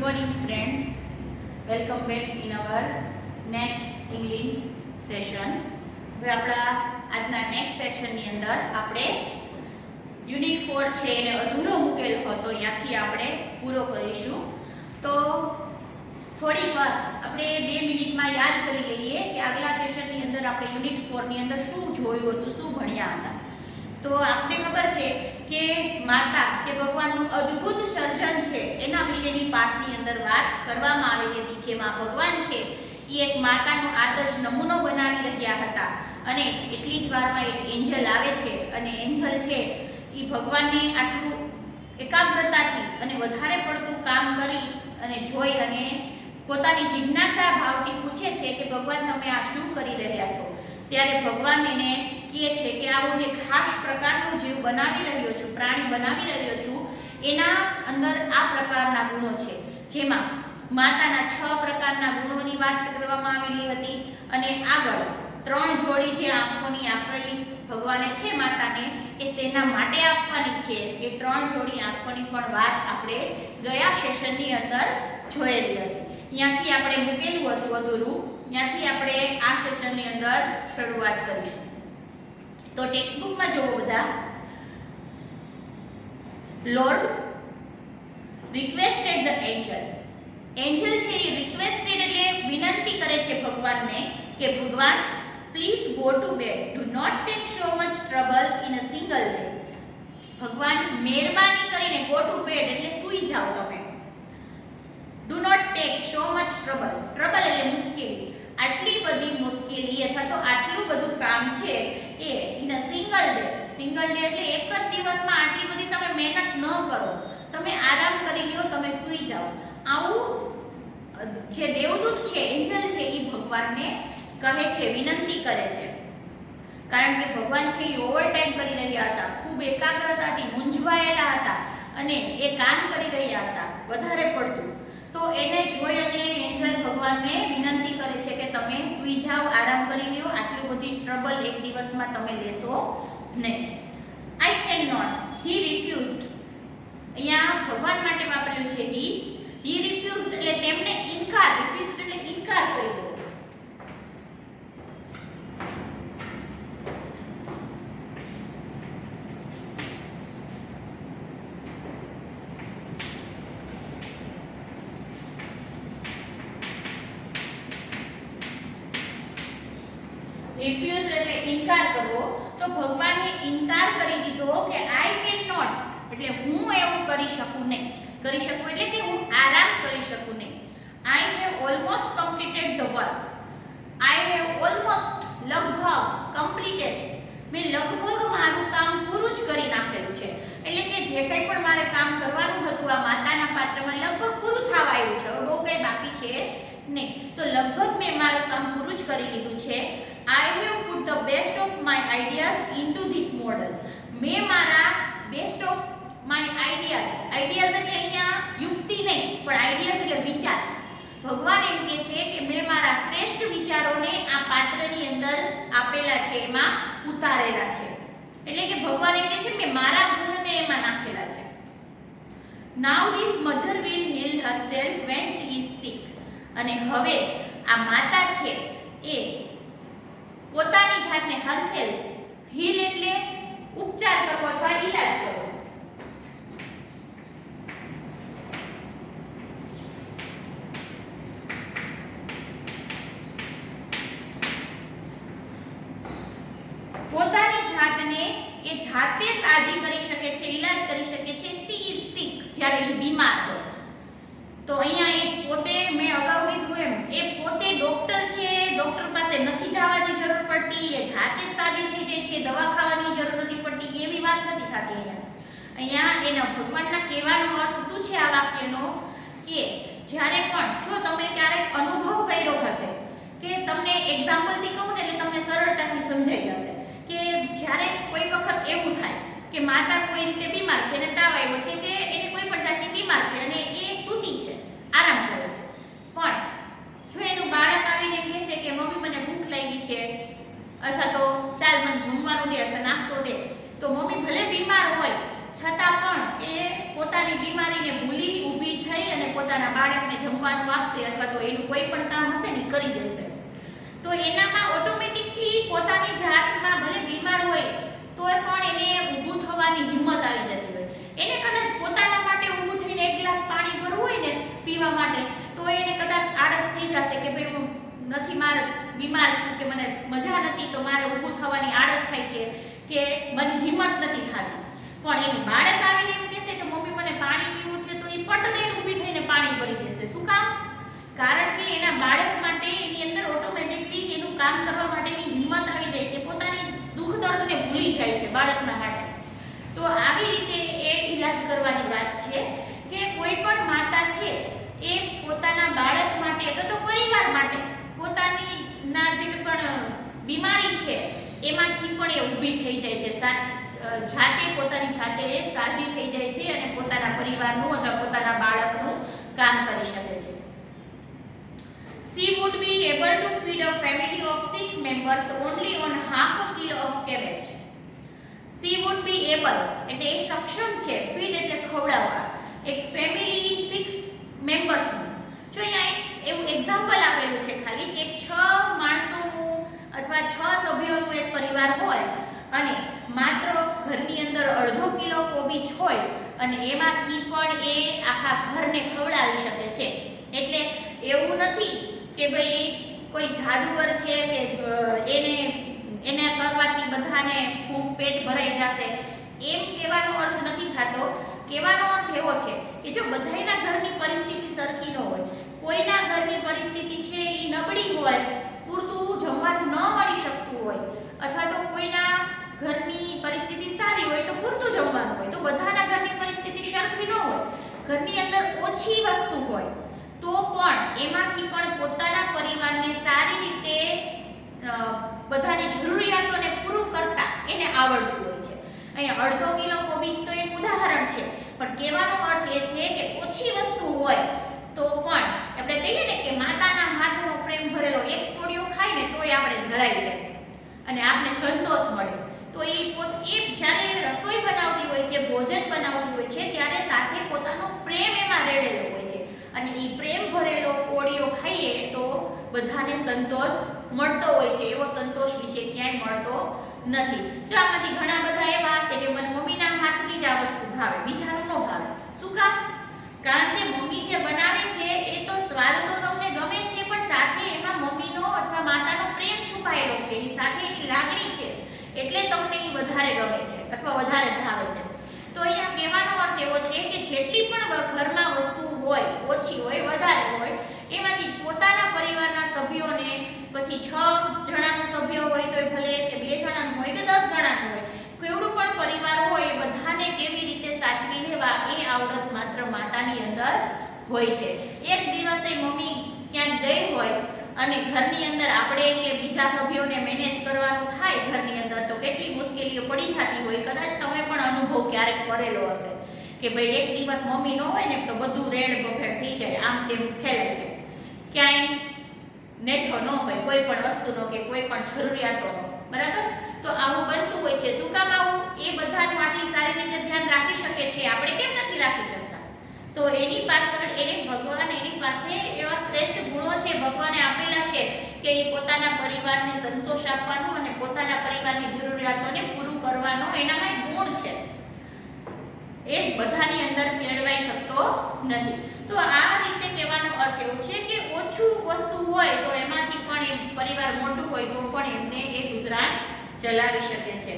morning friends, welcome back in our next English session. હવે આપણા આજના નેક્સ્ટ સેશનની અંદર આપણે યુનિટ 4 છે એને અધૂરો મૂકેલો હતો ત્યાંથી આપણે પૂરો કરીશું. તો થોડીક વાર આપણે 2 મિનિટમાં યાદ કરી લઈએ કે આગલા સેશનની અંદર આપણે યુનિટ 4 ની અંદર શું જોયું હતું, શું ભણ્યા હતા. તો આપને ખબર છે કે માતા જે ભગવાનનું અદ્ભુત સર્જન છે એના વિશેની પાઠની અંદર વાત કરવામાં આવેલી હતી. જેમાં ભગવાન છે એ એક માતાનો આદર્શ નમૂનો બનાવી રહ્યા હતા અને એટલી જ વારમાં એક એન્જલ આવે છે અને એન્જલ છે એ ભગવાનને આટલું એકાગ્રતાથી અને વધારે પડતું કામ કરી અને જોઈ અને પોતાની જિજ્ઞાસા ભાવથી પૂછે છે કે ભગવાન તમે આ શું કરી રહ્યા છો. ત્યારે ભગવાન એને કહે છે કે આવું જે ખાસ પ્રકારનું જીવ બનાવી રહ્યો છું, પ્રાણી બનાવી રહ્યો છું, એના અંદર આ પ્રકારના ગુણો છે. જેમાં માતાના 6 પ્રકારના ગુણોની વાત કરવામાં આવેલી હતી અને આગળ 3 જોડી જે આંખોની આપેલી ભગવાને છે માતાને એ શેના માટે આપવાની છે એ 3 જોડી આંખોની પણ વાત આપણે ગયા સેશનની અંદર જોયેલી હતી. ત્યાંથી આપણે મૂકેલું હતું અધૂરું, ત્યાંથી આપણે આ સેશનની અંદર શરૂઆત કરીશું. તો ટેક્સ્ટ બુકમાં જોવો બધા. Lord requested the Angel. Angel છે એ રિક્વેસ્ટેડ એટલે વિનંતી કરે છે ભગવાનને કે ભગવાન please go to bed, do not take so much trouble in a single day. ભગવાન મહેરબાની કરીને ગો ટુ બેડ એટલે સૂઈ જાઓ તમે. Do not take so much trouble. Trouble એટલે મુશ્કેલી. આટલી બધી મુશ્કેલી અથવા તો આટલું બધું કામ છે એ in a single day. Single day એટલે એક જ દિવસમાં આટલી બધી તમે મહેનત ન કરો, તમે આરામ કરી લ્યો, તમે સૂઈ જાઓ. આવું જે દેવદૂત છે, એન્જલ છે, એ ભગવાનને કહે છે, વિનંતી કરે છે. કારણ કે ભગવાન છે એ ઓવરટાઈમ કરી રહ્યા હતા, ખૂબ એકાગ્રતાથી મૂંઝવાયેલા હતા અને એ કામ કરી રહ્યા હતા વધારે પડતું. તો એને જોઈ અને એન્જલ ભગવાનને વિનંતી કરે છે કે તમે સૂઈ જાઓ, આરામ કરી લ્યો, આટલી બધી ટ્રબલ એક દિવસમાં તમે લેશો નહીં. આઈ કેન નોટ, હી રિફ્યુઝડ. અહીંયા ભગવાન માટે વાપરેલું છે હી રિફ્યુઝડ એટલે તેમને ઇનકાર. રિફ્યુઝડ એટલે ઇનકાર કરી દો. રિફ્યુઝ એટલે ઇનકાર કરવો. તો ભગવાને ઇનકાર કરી દીધો કે આઈ કેન નોટ એટલે હું એવું કરી શકું નહીં. કરી શકું એટલે કે હું આરામ કરી શકું નહીં. I have almost completed the work. I have almost લગભગ કમ્પ્લીટેડ, મેં લગભગ મારું કામ પૂરું જ કરી નાખેલું છે. એટલે કે જે કંઈ પણ મારે કામ કરવાનું હતું આ માતાના પાત્રમાં લગભગ પૂરું થવા આવ્યું છે, બહુ કંઈ બાકી છે નહીં. તો લગભગ મેં મારું કામ પૂરું જ કરી લીધું છે. I have put the best of my ideas into this model. મેં મારા best of my ideas, ideas એટલે અહીંયા યુક્તિ નહીં પણ ideas એટલે વિચાર. ભગવાન એમ કહે છે કે મેં મારા શ્રેષ્ઠ વિચારોને આ પાત્રની અંદર આપેલા છે, એમાં ઉતારેલા છે. એટલે કે ભગવાન એમ કહે છે મેં મારા ગુણને એમાં નાખેલા છે. Now this mother will heal herself when she is sick. અને હવે આ માતા છે એ પોતાની જાતને હરસેલ્ફ, હીલ એટલે ઉપચાર કરવો અથવા ઈલાજ કરવો. પોતાની જાતને એ જાતે સાજી કરી શકે છે, ઈલાજ કરી શકે છે. સી ઇઝ સિક જ્યારે એ બીમાર હોય. તો અહીંયા એ પોતે, મેં અગાઉ કીધું એમ, એ પોતે ડોક્ટર છે, ડોક્ટર પાસે નથી જવાની જરૂર પડતી, એ જાતે સાજી થઈ જાય છે, દવા ખાવાની જરૂર નથી પડતી, એવી વાત નથી થતી. અહીંયા એના ભગવાનના કહેવાનો અર્થ શું છે આ વાક્યનો કે જ્યારે પણ જો તમે ક્યારેક અનુભવ કર્યો હશે કે તમને એક્ઝામ્પલથી કહું ને એટલે તમને સરળતાથી સમજાઈ જશે કે જ્યારે કોઈ વખત એવું થાય કે માતા કોઈ રીતે બીમાર છે ને તાવ આવ્યો છે કે એને કોઈ પણ જાતની બીમાર છે અને એ સૂતી છે, આરામ કરે છે, પણ જો એનું બાળક આવીને એમ કહેશે કે મમ્મી મને ભૂખ લાગી છે અથવા તો ચાલ મને જમવાનું દે અથવા નાસ્તો દે, તો મમ્મી ભલે બીમાર હોય છતાં પણ એ પોતાની બીમારીને ભૂલી ઊભી થઈ અને પોતાના બાળકને જમવાનું આપશે અથવા તો એનું કોઈ પણ કામ હશે ને કરી દેશે, તો એનામાં ઓટોમેટિકલી પોતાની જાતમાં ભલે બીમાર હોય તોય પણ એને ઊભું થવાની હિંમત આવી જતી હોય. એને કદાચ પોતાના માટે ઊભું થઈને એક ગ્લાસ પાણી ભરવું હોય ને પીવા માટે, તો એને કદાચ આળસ થઈ જશે કે ભાઈ હું નથી, મારે બીમાર છું કે મને મજા નથી તો મારે ઊભું થવાની આળસ થાય છે કે મને હિંમત નથી થતી. પણ એનું બાળક આવીને એમ કહેશે કે મમ્મી મને પાણી પીવું છે, તો એ પટ દઈને ઊભી થઈને પાણી ભરી દેશે. શું કામ? કારણ કે એના બાળક માટે એની અંદર ઓટોમેટિકલી એનું કામ કરવા માટેની હિંમત આવી જાય છે, પોતાની દુઃખ દર્દને ભૂલી જાય છે બાળકના માટે. તો આવી રીતે એ ઈલાજ કરવાની વાત છે કે કોઈ પણ માતા છે એ પોતાના બાળક માટે અથવા તો પરિવાર માટે પોતાની ના જે પણ બીમારી છે એમાંથી પણ એ ઊભી થઈ જાય છે, જાતે પોતાની જાતે એ સાજી થઈ જાય છે અને પોતાના પરિવારનું અથવા પોતાના બાળકનું કામ કરી શકે છે. She would be able to feed a family of 6 members only on half a kilo of cabbage. She would be able એટલે એ સક્ષમ છે, ફીડ એટલે ખવડાવવા, એક ફેમિલી 6 મેમ્બર્સનું. જો અહીંયા એવું એક્ઝામ્પલ આપેલું છે ખાલી કે 6 માણસોનું અથવા 6 સભ્યોનું એક પરિવાર હોય અને માત્ર ઘરની અંદર અડધો કિલો કોબીજ હોય અને એમાંથી પણ એ આખા ઘરને ખવડાવી શકે છે. એટલે એવું નથી કે ભાઈ કોઈ જાદુગર છે કે એને કરવાથી બધાને ખૂબ પેટ ભરાઈ જશે, એમ કહેવાનો અર્થ નથી થતો. કહેવાનો અર્થ એવો છે કે જો બધાના ઘરની પરિસ્થિતિ સરખી ન હોય, કોઈના ઘરની પરિસ્થિતિ છે એ નબળી હોય, પૂરતું જમવાનું ન મળી શકતું હોય, અથવા તો કોઈના ઘરની પરિસ્થિતિ સારી હોય તો પૂરતું જમવાનું હોય, તો બધાના ઘરની પરિસ્થિતિ સરખી ન હોય, ઘરની અંદર ઓછી વસ્તુ હોય, તો પણ એમાંથી પણ પોતાના પરિવારને સારી રીતે બધાની જરૂરિયાતોને પૂરું કરતા એને આવડતું હોય છે. અહીંયા અડધો કિલો કોબીજ તો એક ઉદાહરણ છે, પણ કહેવાનો અર્થ એ છે કે ઓછી વસ્તુ હોય તો પણ આપણે કહીએ ને કે માતાના હાથનો પ્રેમ ભરેલો એક કોળિયો ખાય ને તોય આપણે ધરાઈ જાય અને આપણે સંતોષ મળે. તો એ જ્યારે રસોઈ બનાવતી હોય છે, ભોજન બનાવતી હોય છે, ત્યારે સાથે પોતાનો પ્રેમ એમાં રેડેલો હોય છે અને એ પ્રેમ ભરેલો કોળિયો ખાઈએ તો બધાને સંતોષ મળતો હોય છે. એવો સંતોષ વિશે ક્યાંય મળતો નથી. જો આમાંથી ઘણા બધા એવા હશે કે મને મમ્મીના હાથની જ આ વસ્તુ ભાવે, બીજાનું ન ભાવે. શું કામ? કારણ કે મમ્મી જે બનાવે છે એ તો સ્વાદ તો તમને ગમે છે, પણ સાથે એમાં મમ્મીનો અથવા માતાનો પ્રેમ છુપાયેલો છે, એની સાથે એની લાગણી છે, એટલે તમને એ વધારે ગમે છે અથવા વધારે ભાવે છે. તો અહીંયા કહેવાનો અર્થ એવો છે કે જેટલી પણ ઘરમાં વસ્તુ હોય, ઓછી હોય વધારે હોય, એમાંથી પોતાના પરિવારના સભ્યોને, પછી 6 જણાનો સભ્ય હોય તો ભલે કે 2 જણાનું હોય કે 10 જણાનું હોય, કેવડું પણ પરિવાર હોય, એ બધાને કેવી રીતે સાચવી લેવા એ આવડત માત્ર માતાની અંદર હોય છે. એક દિવસે મમ્મી ક્યાંક ગઈ હોય અને ઘરની અંદર આપણે કે બીજા સભ્યોને મેનેજ કરવાનું થાય ઘરની અંદર, તો કેટલી મુશ્કેલીઓ પડી જતી હોય. કદાચ તમે પણ અનુભવ ક્યારેક કરેલો હશે કે ભાઈ એક દિવસ મમ્મી ન હોય ને તો બધું રેડ બફેડ થઈ જાય, આમ તેમ ફેલાઈ જાય, ક્યાંય નેઠો ન હોય કોઈ પણ વસ્તુનો કે કોઈ પણ જરૂરિયાતોનો. બરાબર? તો આવું બનતું હોય છે. શું કામ આવું? એ બધાનું આટલી સારી રીતે ધ્યાન રાખી શકે છે, આપણે કેમ નથી રાખી શકતા? તો એની પાછળ એને ભગવાન એની પાસે એવા શ્રેષ્ઠ ગુણો છે, ભગવાને આપેલા છે કે એ પોતાના પરિવારને સંતોષ આપવાનો અને પોતાના પરિવારની જરૂરિયાતોને પૂરું કરવાનો એનામાં ગુણ છે. એ બધાની અંદર કેળવાઈ શકતો નથી. તો આ રીતે કહેવાનો અર્થ એવો છે કે ઓછું વસ્તુ હોય તો એમાંથી પણ એ પરિવાર મોટું હોય તો પણ એમને એ ગુજરાન ચલાવી શકે છે.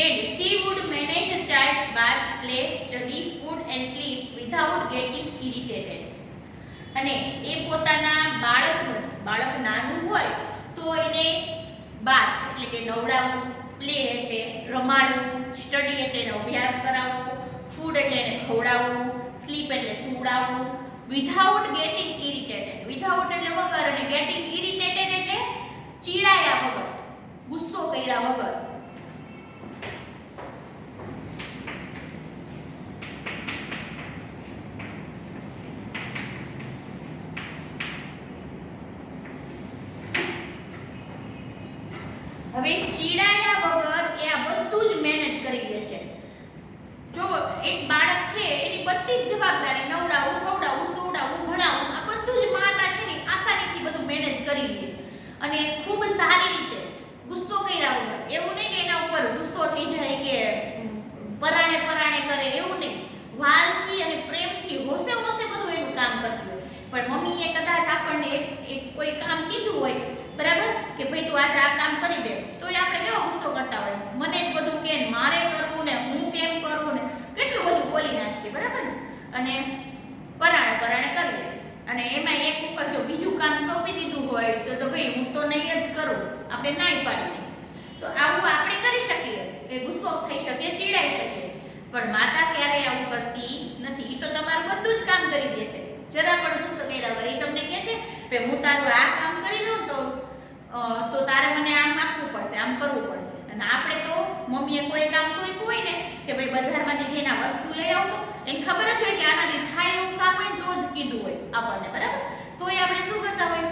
And she would manage a child's bath, play, study, food and sleep without getting irritated. અને એ પોતાના બાળક નાનું હોય તો એને બાથ એટલે કે નવડાવવું, પ્લે એટલે રમાડવું, સ્ટડી એટલે એનો અભ્યાસ કરાવવો, ફૂડ એટલે એને ખવડાવવું, સ્લીપ એટલે સુવડાવવું, વિધાઉટ ગેટિંગ ઇરિટેટેડ, વિધાઉટ એટલે વગર અને ગેટિંગ ઇરિટેટેડ એટલે ચીડાયા વગર, ગુસ્સો કર્યા વગર. હવે ચીડાયા વગર એ આ બધું જ મેનેજ કરી લે છે. જો એક બાળક છે એની બધી જ જવાબદારી આપણને એક કોઈ કામ કીધું હોય, બરાબર, કે ભાઈ તું આજે આ કામ કરી દે, તો એ આપણે કેવો ગુસ્સો કરતા હોય, મને જ બધું કે મારે કરવું ને હું કેમ કરું ને કેટલું બધું બોલી નાખીએ, બરાબર ને, અને પરાણે કરી લે. અને એમાં એક ઉપર જો બીજું કામ સોંપી દીધું હોય તો ભાઈ હું તો નહીં જ કરું, આપણે નાઈ પાડી દઈએ. તો આવું આપણે કરી શકીએ, એ ગુસ્સો થઈ શકે, ચીડાઈ શકીએ, પણ માતા ક્યારેય આવું કરતી નથી. એ તો તમારું બધું જ કામ કરી દે છે, જરા પણ ગુસ્સો કર્યા વગર. એ તમને કહે છે કે હું તારું આ કામ કરી દઉં તો તારે મને આમ આપવું પડશે, આમ કરવું પડશે. અને આપણે તો મમ્મીએ કોઈ કામ સોંપ્યું હોય ને કે ભાઈ બજારમાંથી જઈને આ વસ્તુ લઈ આવતો, એને ખબર જ હોય કે આનાથી થાય એવું કામ હોય તો જ કીધું હોય આપણને, બરાબર. તો એ આપણે શું કરતા હોય,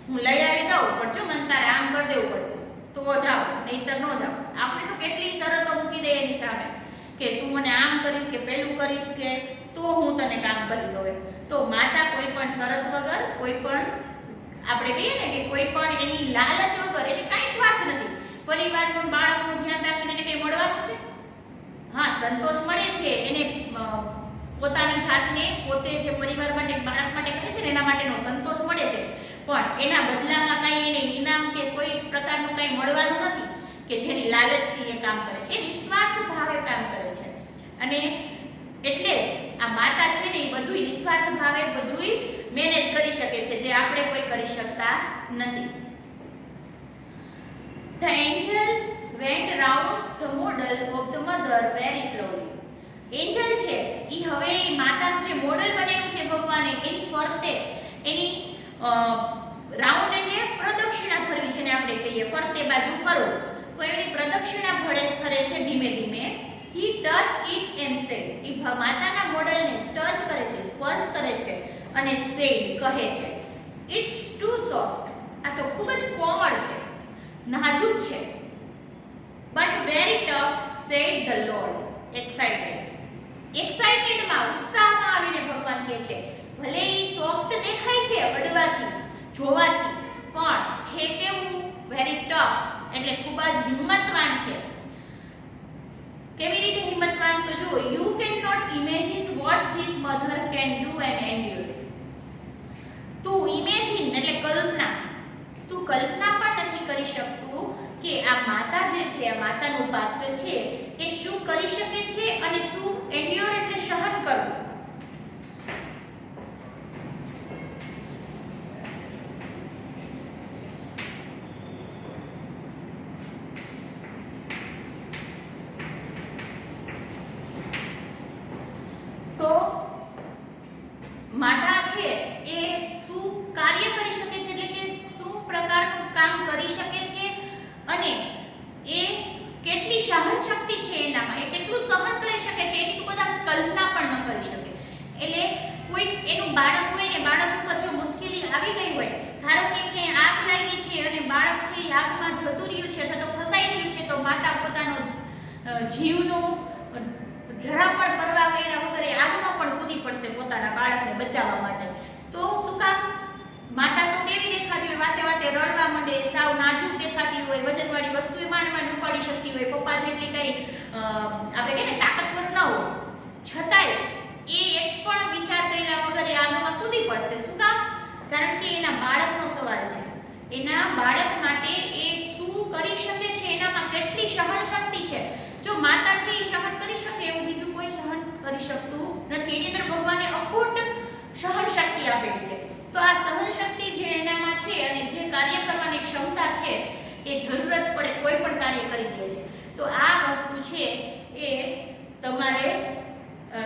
હું લઈ આવી દઉં પણ જો મને તારે આમ કરી દેવું પડશે તો જાઓ, નહીંતર ન જાઓ. આપણે તો કેટલી શરતો મૂકી દઈએ એની સામે કે તું મને આમ કરીશ કે પેલું કરીશ કે તો હું તને કામ કરી દઉં. તો માતા કોઈ પણ શરત વગર, કોઈ પણ આપણે કહીએ ને કે કોઈ પણ એની લાલચ વગર, એટલે કાંઈ સ્વાર્થ નથી. પરિવારનું બાળકનું ધ્યાન રાખીને એને કંઈ મળવાનું છે? હા, સંતોષ મળે છે એને, પોતાની જાતને પોતે જે પરિવાર માટે બાળક માટે કરે છે ને એના માટેનો સંતોષ મળે છે, પણ એના બદલામાં કાંઈ એને ઇનામ કે કોઈ પ્રકારનું કાંઈ મળવાનું નથી કે જેની લાલચથી એ કામ કરે છે. એ નિસ્વાર્થ ભાવે કામ કરે છે. અને એટલે જ આ માતા છે ને એ બધુંય નિસ્વાર્થ ભાવે બધુંય મેનેજ કરી શકે છે, જે આપણે કોઈ કરી શકતા નથી. The angel went round the model of the mother very slowly. Angel છે ઈ હવે ઈ માતાનું જે મોડેલ બનાવ્યું છે ભગવાને, એની ફરતે એની રાઉન્ડ એટલે પ્રદક્ષિણા ફરવી છે ને આપણે કહીએ ફરતે બાજુ ફરવું, તો એની પ્રદક્ષિણા ફરે છે ધીમે ધીમે. હી ટચ ઇટ એન્ડ સેડ. ઈ માતાના મોડેલને ટચ કરે છે, સ્પર્શ કરે છે અને સેડ કહે છે, ઇટ્સ ટુ સોફ્ટ. આ તો ખૂબ જ કોમળ છે, નાજુક છે. But very tough, said the lord excited. એક્સાઇટેડમાં, ઉત્સાહમાં આવીને ભગવાન કહે છે, ભલે ઈ સોફ્ટ દેખાય છે અડવાથી, જોવાથી, પણ છે કેવું, વેરી ટફ, એટલે ખૂબ જ હિંમતવાન છે. કેવી રીતે હિંમતવાન? તો જો, you can not imagine what this mother can do and endure. તું ઇમેજિન એટલે કલ્પના, તું કલ્પના પણ નથી કરી શકતું કે આ માતા જે છે, આ માતાનું પાત્ર છે એ શું કરી શકે છે અને શું એન્ડ્યોર એટલે સહન કરવું. તો માતા છે એ શું કાર્ય કરી શકે છે, એટલે કે શું પ્રકારનું કામ કરી શકે છે અને એ કેટલી સહન શક્તિ છે એનામાં, એ કેટલું સહન કરી શકે છે એની તો કદાચ કલ્પના પણ ન કરી શકે. એટલે કોઈ એનું બાળક હોય ને, બાળક ઉપર જો મુશ્કેલી આવી ગઈ હોય, ધારો કે ક્યાંય આગ લાગી છે અને બાળક છે એ આગમાં જતું રહ્યું છે અથવા તો ફસાઈ ગયું છે, તો માતા પોતાનો જીવનો જરા પણ પરવા કર્યા વગર એ આગમાં પણ કૂદી પડશે પોતાના બાળકને બચાવવા માટે. તો શું કામ? માતા તો કેવી દેખાતી હોય, વાતે વાતે રડવા માંડે, સાવ નાજુક દેખાતી હોય, વજનવાળી વસ્તુ માંડ ઉપાડી શકતી હોય, પપ્પા જેટલી કઈ આપણે કહીએ ને તાકાતવર ન હોય, છતાંય એ એક પણ વિચાર કર્યા વગર એ આગમાં કૂદી પડશે. શું કામ? કારણ કે એના બાળકનો સવાલ છે. એના બાળક માટે એ શું કરી શકે છે, એનામાં કેટલી સહન શક્તિ છે. જો માતા છે એ સહન કરી શકે એવું બીજું કોઈ સહન કરી શકતું નથી. એની અંદર ભગવાને અખૂટ સહન શક્તિ આપેલી છે. તો આ સહન શક્તિ જે એનામાં છે અને જે કાર્ય કરવાની ક્ષમતા છે એ જરૂરત પડે કોઈ પણ કાર્ય કરી દે છે. તો આ વસ્તુ છે એ તમારે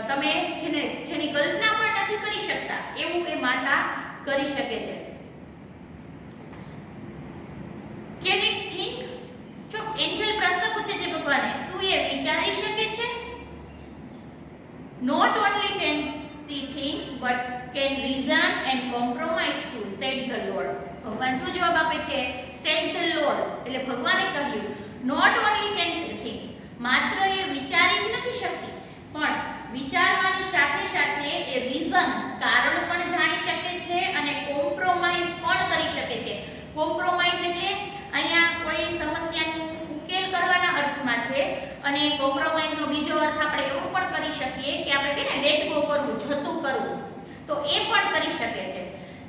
તમે જેની કલ્પના પણ નથી કરી શકતા એવું એ માતા કરી શકે છે. Can it think? જો એન્જલ પ્રશ્ન પૂછે છે ભગવાને, શું એ વિચારી શકે છે? Not only can she thinks but can reason and compromise too, said the Lord. ભગવાન શું જવાબ આપે છે? said the Lord. એટલે ભગવાને કહ્યું not only can she think, માત્ર એ વિચારી જ નથી શકતી, પણ વિચારવાની સાથે સાથે એ રીઝન, કારણ પણ જાણી શકે છે અને કોમ્પ્રોમાઇઝ પણ કરી શકે છે. કોમ્પ્રોમાઇઝ એટલે અહીંયા કોઈ સમસ્યાનું ઉકેલ કરવાના અર્થમાં છે, અને કોમ્પ્રોમાઇઝનો બીજો અર્થ આપણે એવો પણ કરી શકીએ કે આપણે કહીએ ને લેટ ગો કરવું, જતું કરવું, તો એ પણ કરી શકે છે.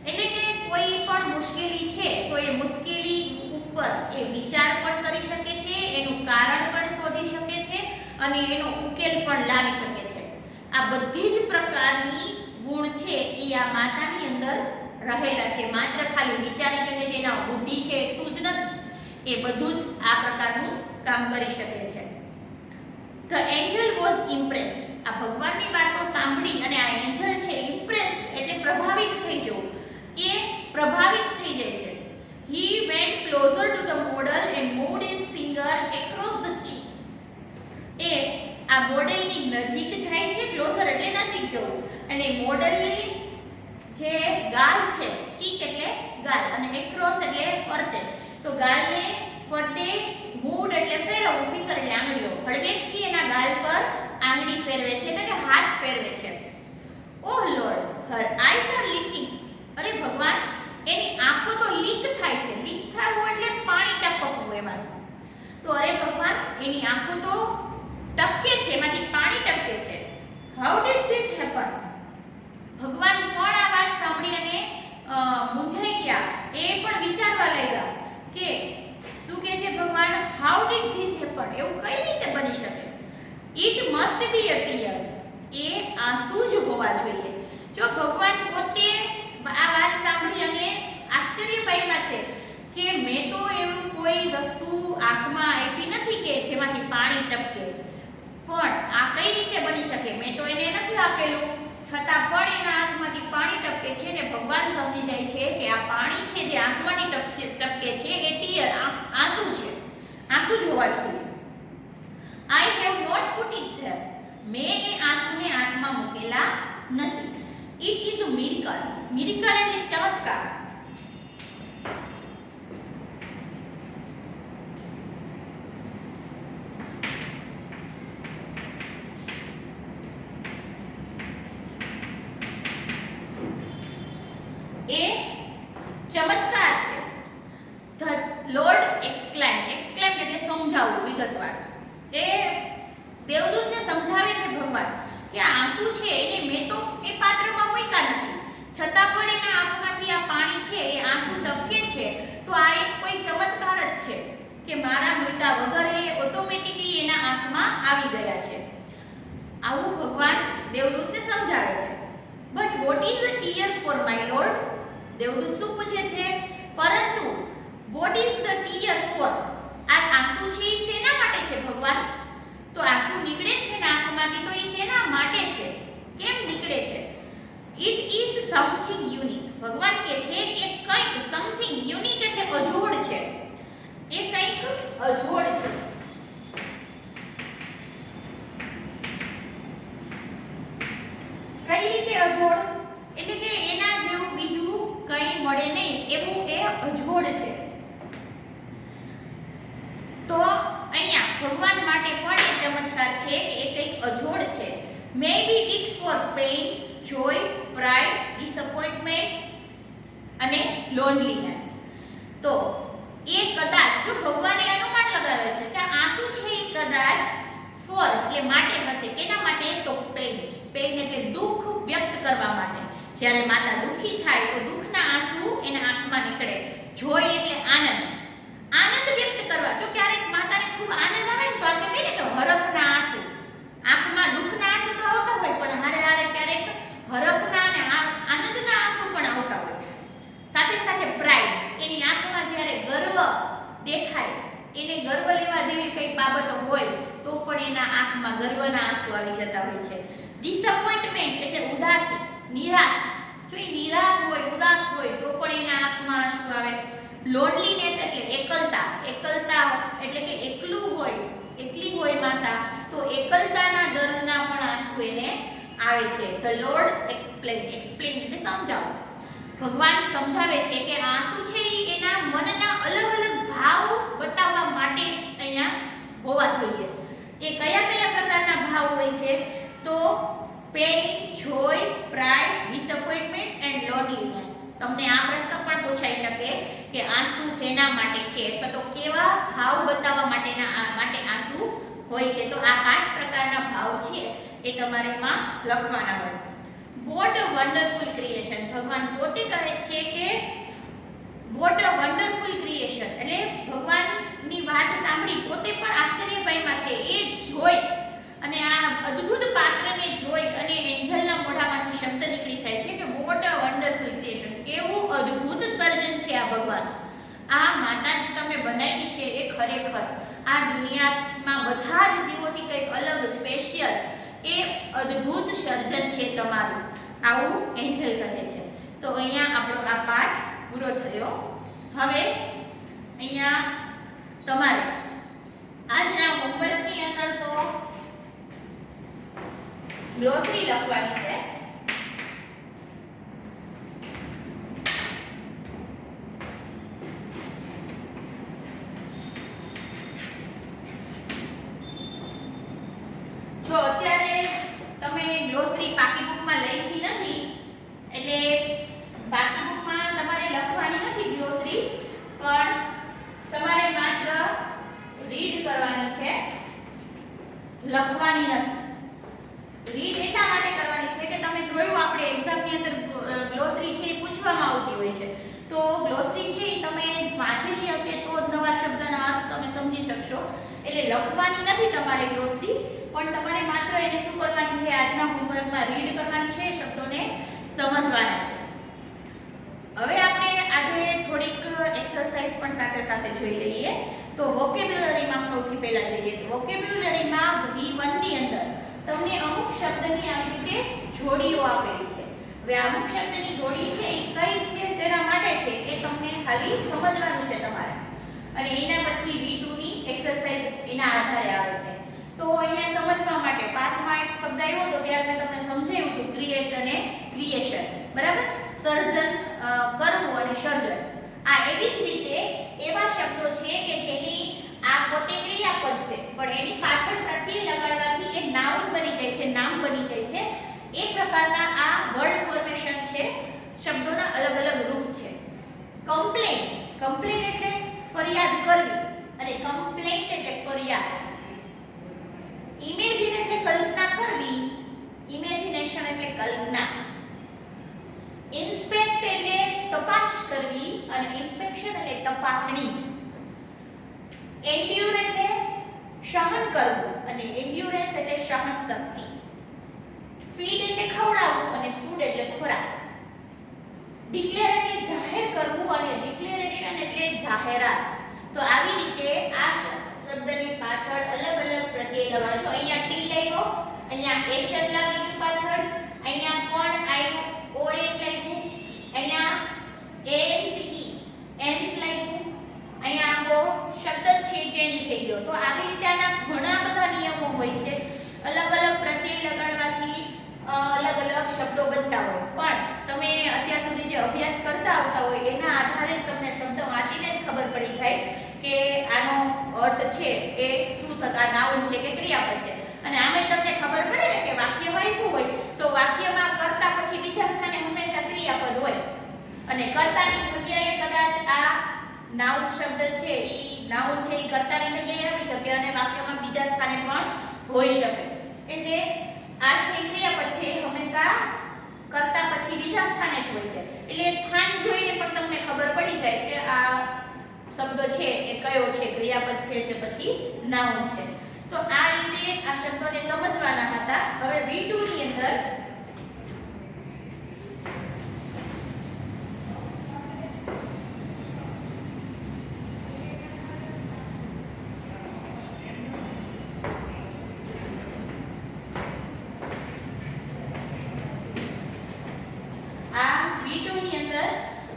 એટલે કે કોઈ પણ મુશ્કેલી છે તો એ મુશ્કેલી ઉપર એ વિચાર પણ કરી શકે છે, એનું કારણ પણ શોધી શકે છે અને એનો ઉકેલ પણ લાવી શકે છે. આ બધી જ પ્રકારની ગુણ છે એ આ માતાની અંદર રહેલા છે. માત્ર ખાલી વિચારી શકે છે, એના બુદ્ધિ છે એટલું જ નથી, એ બધું જ આ પ્રકારનું કામ કરી શકે છે. The angel was impressed. આ ભગવાનની વાતો સાંભળી અને આ એન્જલ છે impressed એટલે પ્રભાવિત થઈ જવું, એ પ્રભાવિત થઈ જાય છે. He went closer to the model and moved his finger across the cheek. એ આ મોડેલની નજીક જાય છે, ક્લોઝર એટલે નજીક જવું, અને મોડેલની જે ગાલ છે, ચીક એટલે ગાલ અને એક્રોસ એટલે ફરતે, તો ગાલને ફરતે મૂડ એટલે ફેરવવું, ફિંગર એટલે આંગળીઓ, હળવેકથી એના ગાલ પર આંગળી ફેરવે છે એટલે કે હાથ ફેરવે છે. ઓહ lord, her eyes are leaking. અરે ભગવાન, એની આંખો તો લીક થાય છે. લીક થવું એટલે પાણી ટપકવું એમાંથી. તો અરે ભગવાન, એની આંખો તો ટપકે છે, એમાંથી પાણી ટપકે છે. How did this happen? ભગવાન પણ આ વાત સાંભળી અને મૂંઝાઈ ગયા. એ પણ વિચારવા લાગ્યા કે શું કહે છે ભગવાન, how did this happen? એવું કઈ રીતે બની શકે? It must be a tear. એ આંસુ જ હોવા જોઈએ. જો ભગવાન પોતે આ વાત સાંભળી અને આશ્ચર્ય પામ્યા છે કે મેં તો એવું કોઈ વસ્તુ આંખમાં આપી નથી કે જેમાંથી પાણી ટપકે, પણ આ કઈ રીતે બની શકે? મેં તો એને નથી આપેલું, છતાં પણ એના આંખમાંથી પાણી ટપકે છે. ને ભગવાન સમજી જાય છે કે આ પાણી છે જે આંખમાંથી ટપકે છે એ ટીયર આંસુ છે, આંસુ જ હોવા જોઈએ. I have not put it there. મેં એ આંસુને આંખમાં મૂકેલા નથી. It is a miracle. Miracle એટલે ચમત્કાર. એ ચમત્કાર છે. The Lord exclaimed. Exclaimed એટલે સમજાવવું વિગતવાર. એ દેવદૂતને સમજાવે છે ભગવાન કે આ આંસુ છે એને મેં તો એ પાત્રમાં મૂક્યા નથી, છતાં પણ એના આંખમાંથી આ પાણી છે એ આંસુ ટપકે છે. તો આ એક કોઈ ચમત્કાર જ છે કે મારા મૂક્યા વગર એ ઓટોમેટિકલી એના આંખમાં આવી ગયા છે. આવું ભગવાન દેવદૂતને સમજાવે છે. But what is a tear for my lord? દેવદૂત શું પૂછે છે? પરંતુ what is the tear for? આ આંસુ છે એ શેના માટે છે ભગવાન? તો આંસુ નીકળે છે ને આંખમાંથી, તો એ શેના માટે છે? કેમ નીકળે છે? It is something unique. ભગવાન કહે છે એ કંઈક સમથિંગ યુનિક એટલે અજોડ છે, એ કંઈક અજોડ છે. કઈ રીતે અજોડ? એટલે કે એના જેવું બીજું કંઈ મળે નહીં એવું એ અજોડ છે. તો અહીંયા ભગવાન માટે પણ એ ચમત્કાર છે કે એ કંઈક અજોડ છે. Maybe it for pain, joy, pride, disappointment અને loneliness. તો એ કદાચ, જો ભગવાને અનુમાન લગાવે છે કે આંસુ છે એ કદાચ for એટલે માટે હશે. કેના માટે? તો pain. pain એટલે દુઃખ વ્યક્ત કરવા માટે. જ્યારે માતા દુઃખી થાય તો દુઃખના આંસુ એના આંખમાં નીકળે. joy એટલે આનંદ, આનંદ વ્યક્ત કરવા. જો ક્યારેક માતાને ખૂબ આનંદ આવે ને તો આપણે કહીએ કે હરખના આંસુ. આંખમાં દુઃખના આંસુ તો આવતા હોય, પણ હારે હારે ક્યારેક હરખના અને આનંદના આંસુ પણ આવતા હોય. સાથે સાથે પ્રાઇડ, એની આંખમાં જ્યારે ગર્વ દેખાય, એને ગર્વ લેવા જેવી કંઈક બાબતો હોય તો પણ એના આંખમાં ગર્વના આંસુ આવી જતા હોય છે. ડિસઅપોઇન્ટમેન્ટ એટલે ઉદાસી, નિરાશ. જો એ નિરાશ હોય, ઉદાસ હોય તો પણ એના આંખમાં આંસુ આવે. લોનલીનેસ એટલે એકલતા. એકલતા એટલે કે એકલું હોય, એકલી હોય માતા તો એકલતાના દર્દના પણ આંસુ એને આવે છે. The lord explain. એક્સપ્લેન એટલે સમજાવો. ભગવાન સમજાવે છે કે આંસુ છે એના મનના અલગ અલગ ભાવ બતાવવા માટે અહીંયા હોવા જોઈએ. એ કયા કયા પ્રકારના ભાવ હોય છે? તો pain, Joy, pride, disappointment and loneliness. તમને આ પ્રશ્ન પણ પૂછાઈ શકે કે આંસુ શેના માટે છે અથવા તો કેવા ભાવ બતાવવા માટે આંસુ હોય છે. તો આ 5 પ્રકારના ભાવ છે એ તમારે એમાં લખવાના હોય. What a wonderful creation. ભગવાન પોતે કહે છે કે વોટ અ વન્ડરફુલ ક્રિએશન, એટલે ભગવાનની વાત સાંભળી પોતે પણ આશ્ચર્ય પામ્યા છે. એ જોઈ અને આ અદ્ભુત પાત્રને જોઈ અને એન્જલના મોઢામાંથી શબ્દ નીકળી જાય છે કે વોટ અ વન્ડરફુલ ક્રિએશન, કેવું અદ્ભુત સર્જન છે આ ભગવાન. આ માતાજી તમે બનાવી છે એ ખરેખર આ દુનિયામાં બધા જ જીવોથી કંઈક અલગ સ્પેશિયલ એ અદ્ભુત સર્જન છે તમારું, આવું એન્જલ કહે છે. તો અહીંયા આપણો આ પાઠ પૂરો થયો. હવે અહીંયા તમારે આજના હોમવર્કની અંદર તો ગ્લોસરી લખવાની છે. જો અત્યારે તમે ગ્લોસરી પાકી બુકમાં લખી નથી એટલે પાકી બુકમાં તમારે લખવાની નથી ગ્લોસરી, પણ તમારે માત્ર રીડ કરવાની છે, લખવાની નથી. રીડ એટલા માટે કરવાની છે કે તમે જોયું આપણે એક્ઝામની અંદર ગ્લોસરી છે એ પૂછવામાં આવતી હોય છે. તો ગ્લોસરી છે એ તમે વાંચેલી હશે તો જ નવા શબ્દના અર્થ તમે સમજી શકશો. એટલે લખવાની નથી તમારે ગ્લોસરી, પણ તમારે માત્ર એને શું કરવાની છે, આજના હોમવર્કમાં રીડ કરવાની છે, શબ્દોને સમજવાના છે. હવે આપણે આજે થોડીક એક્સરસાઇઝ પણ સાથે સાથે જોઈ લઈએ. તો વોકેબ્યુલરીમાં સૌથી પહેલા જઈએ તો વોકેબ્યુલરીમાં B1 ની અંદર તમને અમુક શબ્દની આવી રીતે જોડીઓ આપેલી છે. હવે અમુક શબ્દની જોડી છે એ કઈ છે, તેના માટે છે એ તમને ખાલી સમજવાનું છે તમારે, અને એના પછી B2 ની એક્સરસાઇઝ એના આધારે આવે છે. તો અહીંયા સમજવા માટે પાઠમાં એક શબ્દ આવ્યો તો ત્યારે મેં તમને સમજાવ્યું હતું ક્રિએટ અને ક્રિએશન, બરાબર? સર્જન કરવું અને સર્જન. આ એવી જ રીતે એવા શબ્દો છે કે જેની આ પોતે ક્રિયાપદ છે પણ એની પાછળ પ્રત્યય લગાડવાથી એ નાઉન બની જાય છે, નામ બની જાય છે. એ પ્રકારના આ વર્ડ ફોર્મેશન છે, શબ્દોના અલગ અલગ રૂપ છે. કમ્પ્લેન, કમ્પ્લેન એટલે ફરિયાદ કરવી અને કમ્પ્લેન્ટ એટલે ફરિયાદ. ઇમેજિન એટલે કલ્પના કરવી, ઇમેજિનેશન એટલે કલ્પના. ઇન્સ્પેક્ટ એટલે તપાસ કરવી અને ઇન્સ્પેક્શન એટલે તપાસણી. એન્ડ્યુર એટલે સહન કરવું અને એન્ડ્યુરન્સ એટલે સહન શક્તિ. ફીડ એટલે ખવડાવવું અને ફૂડ એટલે ખોરાક. ડિક્લેર એટલે જાહેર કરવું અને ડિક્લેરેશન એટલે જાહેરાત. તો આવી રીતે આ શબ્દની પાછળ અલગ અલગ પ્રત્યય લગાડજો. અહીંયા ટી લાગ્યો, અહીંયા એશન લાગી ગયું પાછળ, અહીંયા પણ આવ્યું, ઓએન લાગ્યું, અહીંયા એનસીઈ એન્સ લાગ્યું, અહીંયા આખો શબ્દ છે ચેન્જ થઈ ગયો. તો આવી રીતે આના ઘણા બધા નિયમો હોય છે. અલગ અલગ પ્રત્યય લગાડવાથી અલગ અલગ શબ્દો બનતા હોય, પણ તમે અત્યાર સુધી જે અભ્યાસ કરતા આવતા હોય એના આધારે જ તમને શબ્દ વાંચીને જ ખબર પડી જાય કે આનો અર્થ છે એ શું થતા, નાઉન છે કે ક્રિયાપદ છે. અને આમે તમને ખબર પડે ને કે વાક્યમાં આપ્યું હોય તો વાક્યમાં કર્તા પછી બીજા સ્થાને હંમેશા ક્રિયાપદ હોય, અને કર્તાની જગ્યાએ કદાચ આ નાઉન શબ્દ છે ઈ નાઉન છે ઈ કર્તાની જગ્યાએ આવી શકે અને વાક્યમાં બીજા સ્થાને પણ હોઈ શકે. એટલે આ છે ક્રિયાપદ છે હંમેશા કર્તા પછી બીજા સ્થાને જ હોય છે. એટલે સ્થાન જોઈને પણ તમને ખબર પડી જાય કે આ શબ્દ છે એ કયો છે, ક્રિયાપદ છે કે પછી નાઉન છે. તો આ રીતે આ શબ્દોને સમજવાના હતા. હવે B2 ની અંદર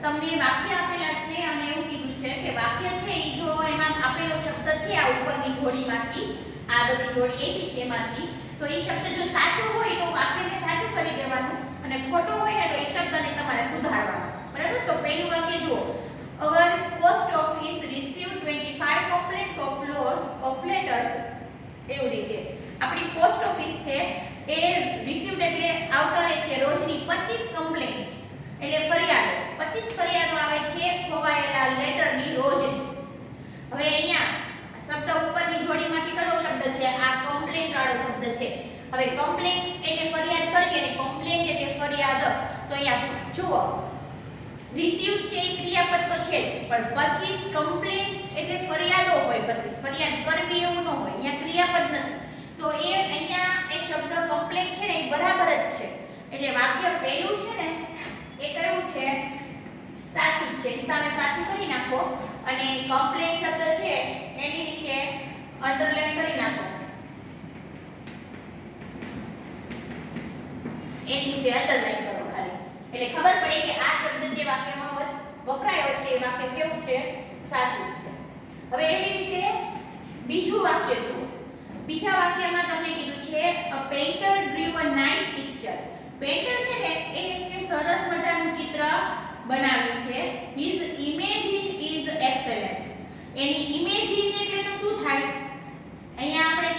તમને વાક્ય આપેલા છે અને એવું કીધું છે કે વાક્ય છે એ જો એમાં આપેલો શબ્દ છે આ ઉપરની જોડીમાંથી, આ બધી જોડી એવી છે એમાંથી, તો એ શબ્દ જો સાચો હોય તો વાક્યને સાચું કરી દેવાનું અને ખોટો હોય ને તો એ શબ્દને તમારે સુધારવાનો, બરાબર? તો પહેલું વાક્ય જુઓ, our post office received 25 complaints of loss of letters. એવું રીતે આપણી પોસ્ટ ઓફિસ છે એ રિસીવ્ડ એટલે આવકારે છે રોજની 25 કમ્પ્લેન્ટ્સ એટલે ફરિયાદો, 25 ફરિયાદો આવે છે ખોવાયેલા લેટરની રોજની. હવે અહીંયા શબ્દ ઉપરની જોડીમાંથી કયો શબ્દ છે? આ કમ્પ્લેન્ટ વાળો શબ્દ છે. હવે કમ્પ્લેન એટલે ફરિયાદ કરવી અને કમ્પ્લેન એટલે ફરિયાદ. તો અહીંયા જુઓ રિસીવ છે એ ક્રિયાપદ તો છે જ, પણ 25 કમ્પ્લેન એટલે ફરિયાદો હોય, 25 ફરિયાદ કરવી એવું ન હોય, અહીંયા ક્રિયાપદ નથી. તો એ અહીંયા એ શબ્દ કમ્પ્લેન છે ને એ બરાબર જ છે. એટલે વાક્ય પહેલું છે ને એ કયું છે? સાચું છે. એની સામે સાચું કરી નાખો અને કમ્પ્લેન શબ્દ છે એની નીચે અંડરલાઈન કરી નાખો. એની નીચે અંડરલાઈન કરો ખાલી, એટલે ખબર પડે કે આ શબ્દ જે વાક્યમાં વપરાયો છે એ વાક્ય કેવું છે? સાચું છે. હવે એવી રીતે બીજું વાક્ય જુઓ. બીજા વાક્યમાં તમને કીધું છે a painter drew a nice picture. Painter છે ને એ એક સરસ મજાનું ચિત્ર બનાવ્યું છે. his imagine is excellent. Any imagine એટલે તો શું થાય? અહીંયા આપણે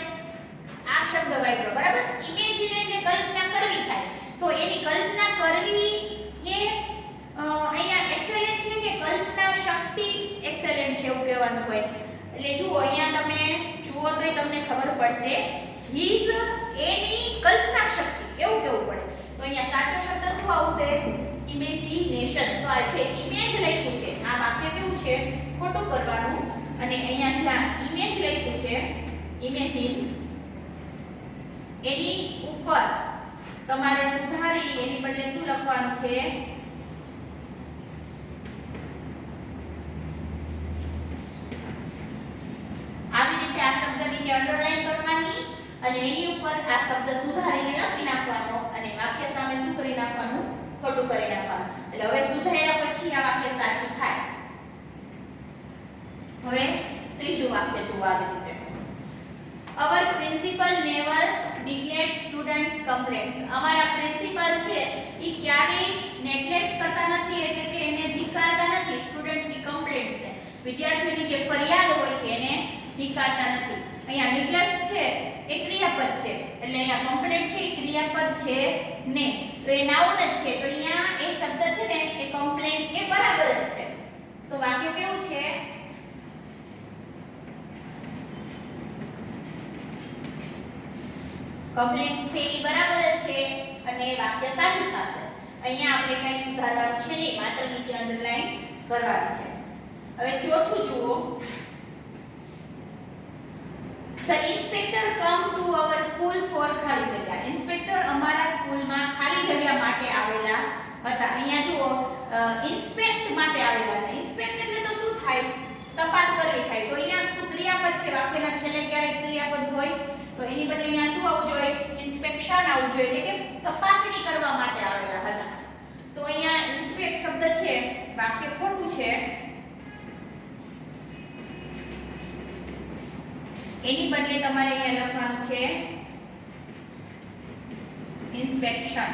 આ શબ્દ વાપર્યો બરાબર. imagine એટલે કલ્પના કરવી થાય. તો એની કલ્પના કરવી એ અહીંયા excellent છે કે કલ્પના શક્તિ excellent છે એવું કહેવાનું હોય. એટલે જુઓ અહીંયા તમે જુઓ તો તમને ખબર પડશે his એની કલ્પના શક્તિ એવું કેવું પડે. તો અહીંયા સાચો શબ્દ શું આવશે? ઇમેજિનેશન. તો આ છે ઇમેજ લખ્યું છે, આ વાક્ય કેવું છે? ખોટું કરવાનું. અને અહીંયા જ્યાં ઇમેજ લખ્યું છે ઇમેજિન એની ઉપર તમારે સુધારી એની બદલે શું લખવાનું છે? આવી રીતે આ શબ્દ નીચે અંડરલાઈન કરવાની અને એની ઉપર આ શબ્દ સુધારીને લખી નાખવાનો અને વાક્ય સામે શું કરી નાખવાનું? ખોટું કરી નાખવાનું. એટલે હવે સુધાર્યા પછી આ વાક્ય સાચું થાય. હવે ત્રીજું વાક્ય જુઓ આવી રીતે. Our principal never neglects students complaints. અમારા પ્રિન્સિપલ છે ઈ ક્યારેય નેગ્લેક્ટ કરતા નથી, એટલે કે એને ધિક્કારતા નથી સ્ટુડન્ટની કમ્પ્લેન્ટ્સ ને. વિદ્યાર્થીઓની જે ફરિયાદ હોય છે એને ધિક્કારતા નથી. અહીંયા નેગ્લેક્ટ છે એ ક્રિયાપદ છે, એટલે અહીંયા કમ્પ્લેન્ટ છે એ ક્રિયાપદ છે ને, તો એ નાઉન જ છે. તો અહીંયા એ શબ્દ છે ને એ કમ્પ્લેન એ બરાબર જ છે. તો વાક્ય કેવું છે? કમ્પ્લેન્ટ્સ છે એ બરાબર જ છે અને વાક્ય સાચું થશે. અહીંયા આપણે કંઈ સુધારવાનું છે નહીં, માત્ર નીચે અંડરલાઈન કરવાની છે. હવે ચોથું જુઓ. The inspector come to our school for ખાલી જગ્યા. ઇન્સ્પેક્ટર અમારા સ્કૂલમાં ખાલી જગ્યા માટે આવેલા હતા. અહીંયા જુઓ ઇન્સ્પેક્ટ માટે આવેલા હતા. ઇન્સ્પેક્ટ એટલે તો શું થાય? તપાસ કરવી થાય. તો અહીંયા શું ક્રિયાપદ છે? વાક્યના છેલ્લે ક્યારેક ક્રિયાપદ હોય તો એની બદલે અહીંયા શું આવવું જોઈએ? ઇન્સ્પેક્શન આવવું જોઈએ, એટલે કે તપાસણી કરવા માટે આવેલા હતા. તો અહીંયા ઇન્સ્પેક્ટ શબ્દ છે વાક્ય ખોટું છે. એની બદલે તમારે અહીંયા લખવાનું છે ઇન્સ્પેક્શન.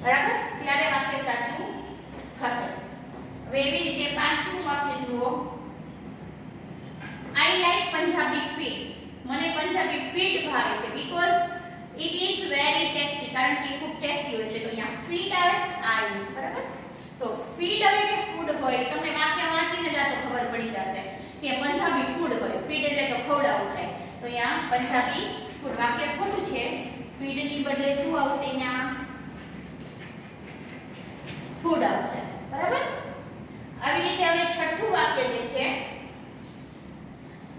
બરાબર? ત્યારે વાક્ય સાચું થશે. હવે એવી રીતે પાંચમું વાક્ય જુઓ. I like Punjabi feed. મને પંજાબી ફીડ ભાવે છે because it is very tasty. કારણ કે ખૂબ ટેસ્ટી હોય છે. તો અહીંયા ફીડ આવે આઈ. બરાબર? તો ફીડ આવે કે ફૂડ હોય તમને વાક્ય વાંચીને જ આ તો ખબર પડી જશે કે પંજાબી ફૂડ હોય. ફીડ એટલે તો ખવડાવવું થાય. તો અહીંયા પંજાબી ફૂડ વાક્ય ખોટું છે. ફીડની બદલે શું આવશે? અહીંયા ફૂડ આવશે. બરાબર? આવી રીતે હવે છઠ્ઠું વાક્ય જે છે,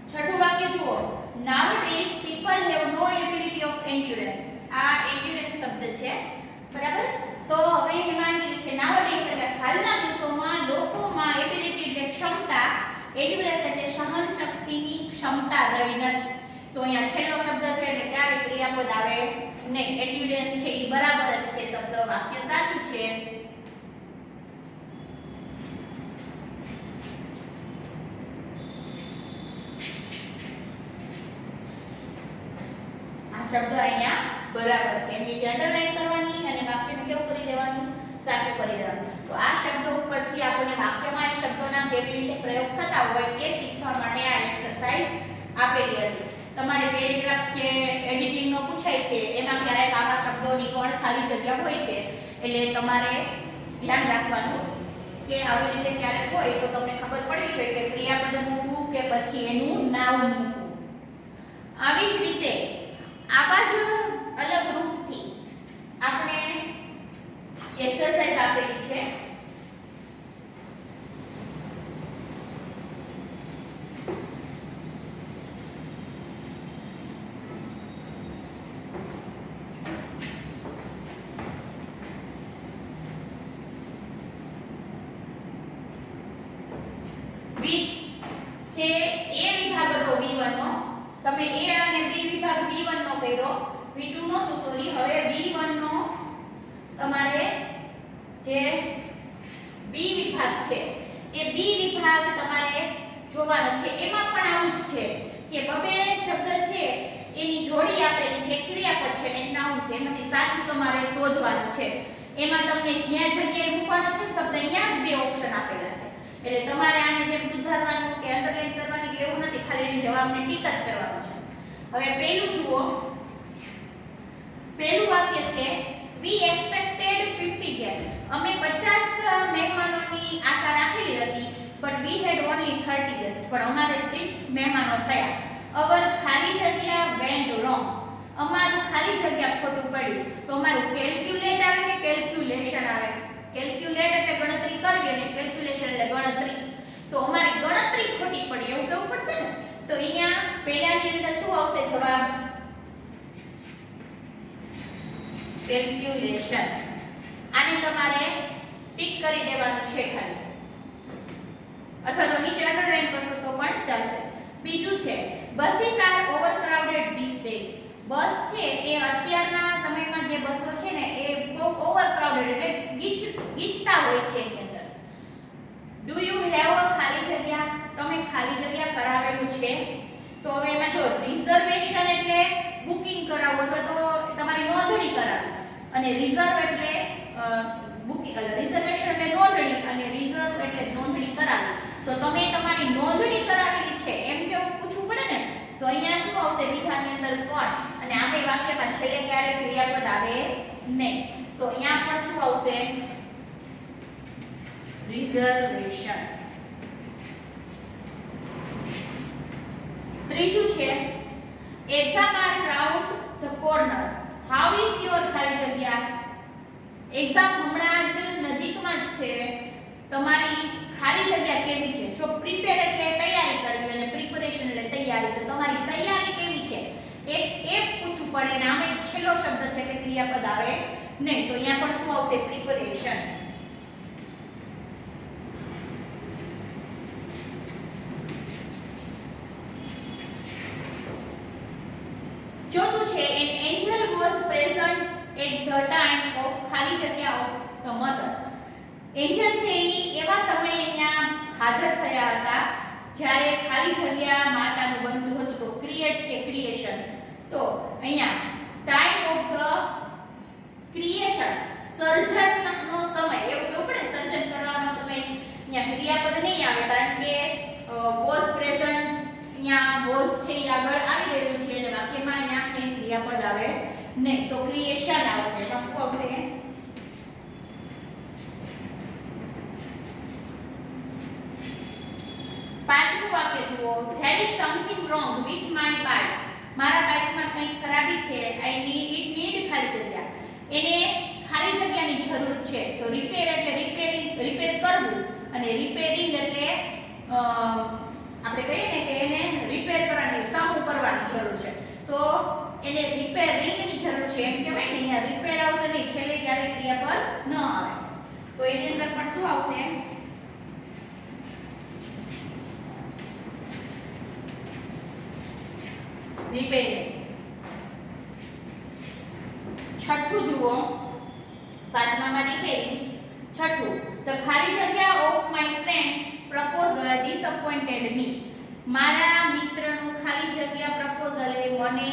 છઠ્ઠું વાક્ય જુઓ. Nowadays people have no ability of endurance. આ endurance શબ્દ છે. બરાબર? તો હવે એમાં કીધું છે nowadays એટલે હાલના દિવસોમાં લોકોમાં એબિલિટી એટલે ક્ષમતા, endurance એટલે સહન શક્તિની ક્ષમતા રહી નથી. તો અહીંયા છેલ્લો શબ્દ છે એટલે ક્યારે ક્રિયાપદ આવે નહીં. endurance છે એ બરાબર જ છે શબ્દ. વાક્ય સાચું છે. શબ્દ અહીંયા બરાબર છે. એની અંડરલાઈન કરવાની અને વાક્યને કેવું કરી દેવાનું? સાચું કરી દેવાનું. તો આ શબ્દો ઉપરથી આપણને વાક્યમાં એ શબ્દોના કેવી રીતે પ્રયોગ થતા હોય એ શીખવા માટે આ એક્સરસાઇઝ આપેલી હતી. તમારે પેરેગ્રાફ જે એડિટિંગનો પૂછાય છે એમાં ક્યારેક આવા શબ્દોની પણ ખાલી જગ્યા હોય છે, એટલે તમારે ધ્યાન રાખવાનું કે આવી રીતે ક્યારેક હોય તો તમને ખબર પડી છે કે ક્રિયાપદ મૂકવું કે પછી એનું નાઉન મૂકવું. આવી જ રીતે આવા જ અલગ રૂપથી આપણે એક્સરસાઇઝ આપેલી છે. જે એ વિભાગ હતો V1 નો, તમે A અને B વિભાગ V1 નો કર્યો, V2 નો તો સોરી. હવે V1 નો તમારે જે B વિભાગ છે એ B વિભાગ તમારે જોવાનો છે. એમાં પણ આવું જ છે કે બબે શબ્દ છે એની જોડી આપેલી છે, ક્રિયાપદ છે ને એક નાઉન છે. એમાંથી સાચું તમારે શોધવાનું છે. એમાં તમને જ્યાં જગ્યાએ મૂકવાનો છે શબ્દ અહીંયા જ બે ઓપ્શન આપેલા છે. એટલે તમારે આને જેમ સુધારવાનું કે અંડરલાઈન કરવાની કે એવું નથી, ખાલી એનો જવાબને ટીક જ કરવાનો છે. હવે પહેલું જુઓ, પહેલું વાક્ય છે we expected 50 guests. અમે 50 મહેમાનોની આશા રાખેલી હતી, but we had only 30 guests. પણ અમારે 30 મહેમાનો થયા. our ખાલી જગ્યા went wrong. અમારું ખાલી જગ્યા ખોટું પડ્યું. તો અમારું કેલ્ક્યુલેટ આવે કે કેલ્ક્યુલેશન આવે? કેલ્ક્યુલેટ એટલે ગણતરી કરવી અને કેલ્ક્યુલેશન એટલે ગણતરી. તો અમારી ગણતરી ખોટી પડી એવું કેવું પડશે ને. તો અહીંયા પહેલાની અંદર શું આવશે જવાબ? કેલ્ક્યુલેશન. આને તમારે ટિક કરી દેવાનું છે ખાલી, અથવા તો નીચે અંડરલાઈન કરશો તો પણ ચાલશે. બીજું છે buses are overcrowded these days. બસ છે એ અત્યારના સમયમાં જે બસો છે ને એ બહુ ઓવરક્રાઉડેડ એટલે ગીચતા હોય છે. એની અંદર ડુ યુ હેવ અ ખાલી જગ્યા? તમે ખાલી જગ્યા કરાવેલું છે? તો હવે એમાં જો રિઝર્વેશન એટલે બુકિંગ કરાવવું અથવા તો તમારી નોંધણી કરાવી, અને રિઝર્વ એટલે બુકિંગ, રિઝર્વેશન એટલે નોંધણી અને રિઝર્વ એટલે નોંધણી કરાવી. તો તમે તમારી નોંધણી કરાવેલી છે એમ કેવું પૂછવું પડે ને. તો અહીંયા શું આવશે? બીજાની અંદર કોણ, અને આપણે વાક્યમાં છેલ્લે ક્યારે ક્રિયાપદ આવે નહીં. તો અહીંયા પણ શું આવશે? રિઝર્વેશન. ત્રીજું છે exam are round the corner. How is your ખાલી જગ્યા? એક્ઝામ હમણાં જ નજીકમાં જ છે, તમારી ખાલી જગ્યા કેવી છે? સો પ્રિપેર એટલે તૈયારી કરવી અને પ્રિપરેશન એટલે તૈયારી. તો તમારી તૈયારી કેવી છે એ પૂછવું પડે. અને આમાં એક છેલ્લો શબ્દ છે કે ક્રિયાપદ આવે નહીં. તો અહીંયા પણ શું આવશે? પ્રિપરેશન. ચોથું છે an angel was present at the time of ખાલી જગ્યા of the mother. એન્જલ છે એ એવા સમયે અહીંયા હાજર થયા હતા જ્યારે ખાલી જગ્યા માતાનું બનતું હતું. તો ક્રિએટ કે ક્રિએશન. તો અહીંયા ટાઈમ ઓફ ધ ક્રિએશન, સર્જનનો સમય એવું કેવું પડે. સર્જન કરવાનો સમય. અહીંયા ક્રિયાપદ નહીં આવે કારણ કે વોઝ પ્રેઝન્ટ, અહીંયા વોઝ છે એ આગળ આવી રહ્યું છે અને વાક્યમાં અહીંયા ક્યાંય ક્રિયાપદ આવે નહીં. તો ક્રિએશન આવશે. એમાં શું આવશે? પાંચમું વાક્ય જુઓ, there is something wrong with my bike. મારા બાઇકમાં કંઈક ખરાબી છે. it need ખાલી જગ્યા. એને ખાલી જગ્યાની જરૂર છે. તો રિપેર એટલે રિપેર કરવું, અને રિપેરિંગ એટલે આપણે કહીએ ને કે એને રિપેર કરવાની, સામું કરવાની જરૂર છે. તો એને રિપેરિંગની જરૂર છે એમ કહેવાય ને. અહીંયા રિપેર આવશે નહીં, છેલ્લે ક્યારે ક્રિયાપદ ન આવે. તો એની અંદર પણ શું આવશે? રિપેરિંગ. છઠ્ઠું જુઓ, પાંચમામાં રિપેરિંગ. છઠ્ઠું, ધ ખાલી જગ્યા of my friend's proposal disappointed me. મારા મિત્રનું ખાલી જગ્યા પ્રપોઝલે મને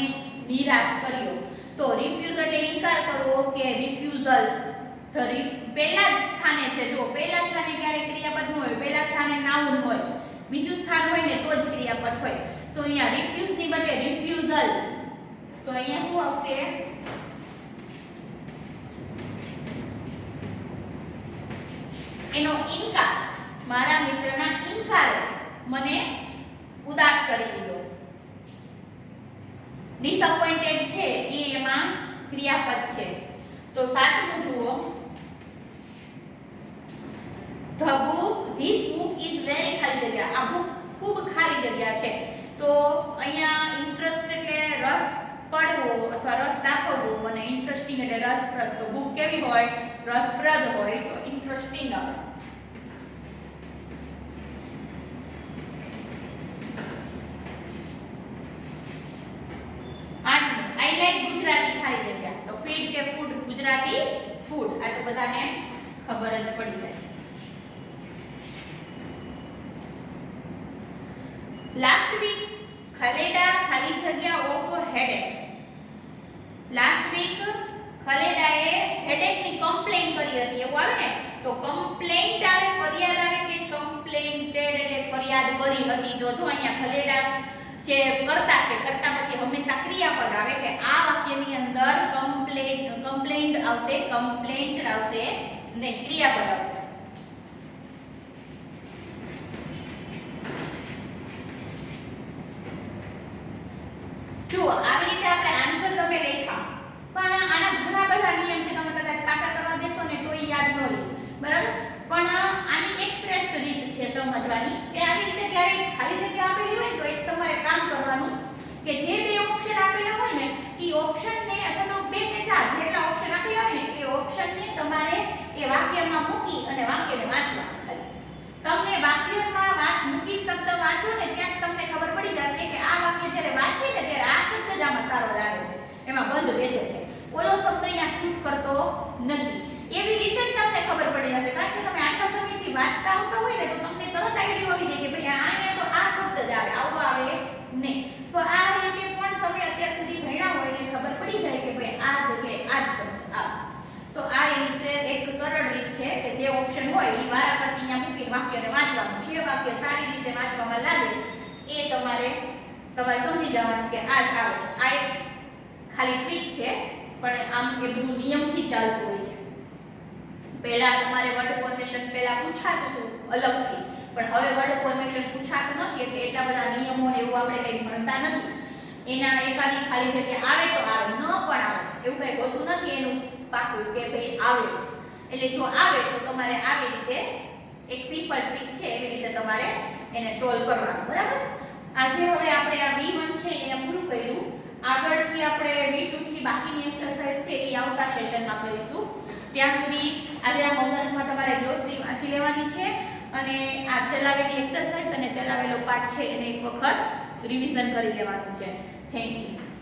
નિરાશ કર્યો. તો રિફ્યુઝ એટલે ઇનકાર કરવો કે રિફ્યુઝલ. પહેલા જ સ્થાને છે. જો પહેલા સ્થાને ક્યારે ક્રિયાપદ ન હોય, પહેલા સ્થાને નાઉન હોય, બીજું સ્થાન હોય ને તો જ ક્રિયાપદ હોય. તો અહીંયા રિફ્યુઝ ની બદલે રિફ્યુઝલ. તો અહીંયા શું આવશે? એનો ઇનકાર, મારા મિત્રના ઇનકારે મને ઉદાસ કરી દીધો. ડિસઅપોઇન્ટેડ છે એ એમાં ક્રિયાપદ છે. તો સાતમું જુઓ, the book this book is very ખાલી જગ્યા. આ બુક ખૂબ ખાલી જગ્યા છે. તો અહીંયા ઇન્ટરેસ્ટ એટલે રસ પડવો અથવા રસ દાખવવો અને ઇન્ટરેસ્ટિંગ એટલે રસપ્રદ. તો બુક કેવી હોય? રસપ્રદ હોય તો ઇન્ટરેસ્ટિંગ આવે. આઠમું, આઈ લાઈક ગુજરાતી ખાલી જગ્યા. તો ફીડ કે ફૂડ? ગુજરાતી ફૂડ. આ તો બધાને ખબર જ પડી જાય. લાસ્ટ વીક ખલેડા ખાલી જગ્યા ઓફ હેડેક. લાસ્ટ વીક ખલેડાએ હેડેકની કમ્પ્લેન કરી હતી એવું આવે ને, તો કમ્પ્લેન્ટ આવે, ફરિયાદ આવે કે કમ્પ્લેન્ટેડ એટલે ફરિયાદ કરી હતી. જોજો અહીંયા ખલેડા જે કરતા છે, કરતા પછી હંમેશા ક્રિયાપદ આવે કે આ વાક્યની અંદર કમ્પ્લેન્ટ આવશે, કમ્પ્લેન્ટ આવશે ને ક્રિયાપદ આવશે. જુઓ આવી રીતે આપણે આન્સર તમે લખ્યા, પણ આના ઘણા બધા નિયમ છે. તમે કદાચ પાકા કરવા બેસો ને તોય યાદ ન રહે, બરાબર? પણ આની એક શ્રેષ્ઠ રીત છે સમજવાની કે આવી રીતે ક્યારેય ખાલી જગ્યા આપેલી હોય તો એક તમારે કામ કરવાનું કે જે બે ઓપ્શન આપેલા હોય ને એ ઓપ્શનને અથવા તો બે કે ચાર જેટલા ઓપ્શન આપેલા હોય ને એ ઓપ્શનને તમારે એ વાક્યમાં મૂકી અને વાક્યને વાંચવાનું. તમને વાક્યમાં મૂકી શબ્દ વાંચો ને ત્યાં તમને ખબર પડી જશે કે આ વાક્ય જ્યારે વાંચીએ ને ત્યારે આ શબ્દ જ આમાં સારો લાગે છે, એમાં બંધ બેસે છે, ઓલો શબ્દ અહીંયા શૂટ કરતો નથી. એવી રીતે જ તમને ખબર પડી જશે, કારણ કે તમે આટલા સમયથી વાંચતા આવતા હોય ને તો તમને તરત આઈડિયા આવી જાય કે ભાઈ અહીંયા તો આ શબ્દ જ આવે, આવો આવે નહીં. તો આ રીતે પણ તમે અત્યાર સુધી ભણ્યા હોય એટલે ખબર પડી જાય કે ભાઈ આ જગ્યાએ આ જ શબ્દ આવે. તો આ એની એક સરળ રીત છે કે જે ઓપ્શન હોય એ વારાફરતી અહીંયા મૂકીને વાક્યને વાંચવાનું. જે વાક્ય સારી રીતે વાંચવામાં લાગે એ તમારે સમજી જવાનું કે આ જ આવે. આ એક ખાલી ટ્રીક છે, પણ આમ એ બધું નિયમથી ચાલતું હોય છે. પહેલા તમારે વર્ડ ફોર્મેશન પહેલા પૂછાતું હતું અલગથી, પણ હવે વર્ડ ફોર્મેશન પૂછાતું નથી એટલે એટલા બધા નિયમો ને એવું આપણે કંઈ ભણતા નથી. એના એકાદી ખાલી જગ્યા આવે તો આવે, ન પણ આવે એવું કંઈ હોતું નથી એનું પાકું કે ભાઈ આવે છે. એટલે જો આવે તો તમારે આવી રીતે એક સિમ્પલ ટ્રીક છે એવી રીતે તમારે એને સોલ્વ કરવાનું, બરાબર? આજે હવે આપણે આ V1 છે એ પૂરું કર્યું. આગળથી આપણે V2 થી બાકીની એક્સરસાઇઝ છે એ આવતા સેશનમાં કરીશું. ત્યાં સુધી આજે આ હોમવર્કમાં તમારે ગ્લોસરી વાંચી લેવાની છે અને આ ચલાવેલી એક્સરસાઇઝ અને ચલાવેલો પાઠ છે એને એક વખત રિવિઝન કરી લેવાનું છે. Thank you.